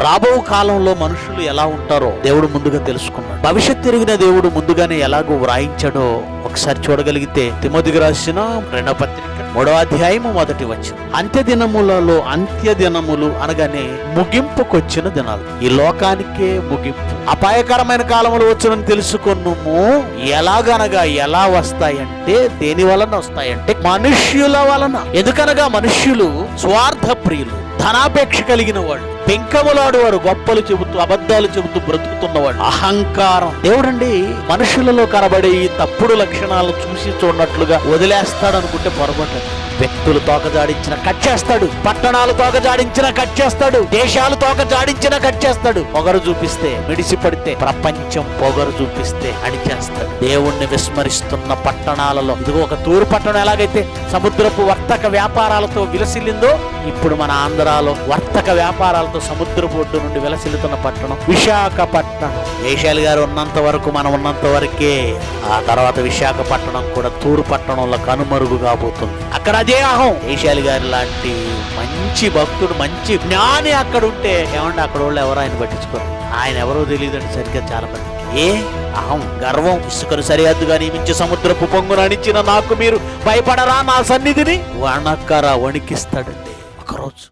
రాబో కాలంలో మనుషులు ఎలా ఉంటారో దేవుడు ముందుగా తెలుసుకున్నాడు. భవిష్యత్తు ఎరిగిన దేవుడు ముందుగానే ఎలాగో వ్రాయించాడో ఒకసారి చూడగలిగితే తిమోతికి రాసిన 2వ పత్రిక 3వ అధ్యాయము 1వ వచనం. అంత్యదినములలో, అంత్యదినములు అనగానే ముగింపుకొచ్చిన దినాలు, ఈ లోకానికే ముగింపు. అపాయకరమైన కాలములు వచ్చునని తెలుసుకొనుము. ఎలాగనగా ఎలా వస్తాయంటే, దేని వలన వస్తాయంటే మనుష్యుల వలన. ఎందుకనగా మనుష్యులు స్వార్థ ప్రియులు, ధనాపేక్ష కలిగిన వాళ్ళు, పెంకములాడు వారు, గొప్పలు చెబుతూ అబద్ధాలు చెబుతూ బ్రతుకుతున్నవాడు, అహంకారం. దేవుడండి మనుషులలో కనబడే ఈ తప్పుడు లక్షణాలను చూసి చూడనట్లుగా వదిలేస్తాడు అనుకుంటే పొరపాటు. వ్యక్తులు తోక జాడించిన కట్ చేస్తాడు, పట్టణాలు తోక జాడించిన కట్ చేస్తాడు, దేశాలు తోక జాడించిన కట్ చేస్తాడు. పొగరు చూపిస్తే, మిడిసి పడితే, ప్రపంచం పొగరు చూపిస్తే అణిచేస్తాడు. దేవుణ్ణి విస్మరిస్తున్న పట్టణాలలో, ఇదిగో ఒక తూరు పట్టణం ఎలాగైతే సముద్రపు వర్తక వ్యాపారాలతో విలసిల్లిందో, ఇప్పుడు మన ఆంధ్రాలో వర్తక వ్యాపారాలతో సముద్రపు ఒడ్డు నుండి విలసిల్లుతున్న పట్టణం విశాఖపట్నం. జయశాలి గారు ఉన్నంత వరకు మనం ఉన్నంత వరకే. ఆ తర్వాత విశాఖపట్నం కూడా తూరు పట్టణంలో కనుమరుగు కాబోతుంది. అక్కడ అదే అహం. జయశాలి గారి లాంటి మంచి భక్తుడు, మంచి జ్ఞాని అక్కడ ఉంటే ఏమంటే అక్కడ వాళ్ళు ఎవరు ఆయన పట్టించుకోరు. ఆయన ఎవరో తెలియదండి సరిగ్గా చాలా మంది. అహం, గర్వం. ఇసుకను సరిహద్దుగా నియమించి సముద్రపు పొంగును అణిచిన నాకు మీరు భయపడరా నా సన్నిధిని? వణికిస్తాడండి ఒకరోజు.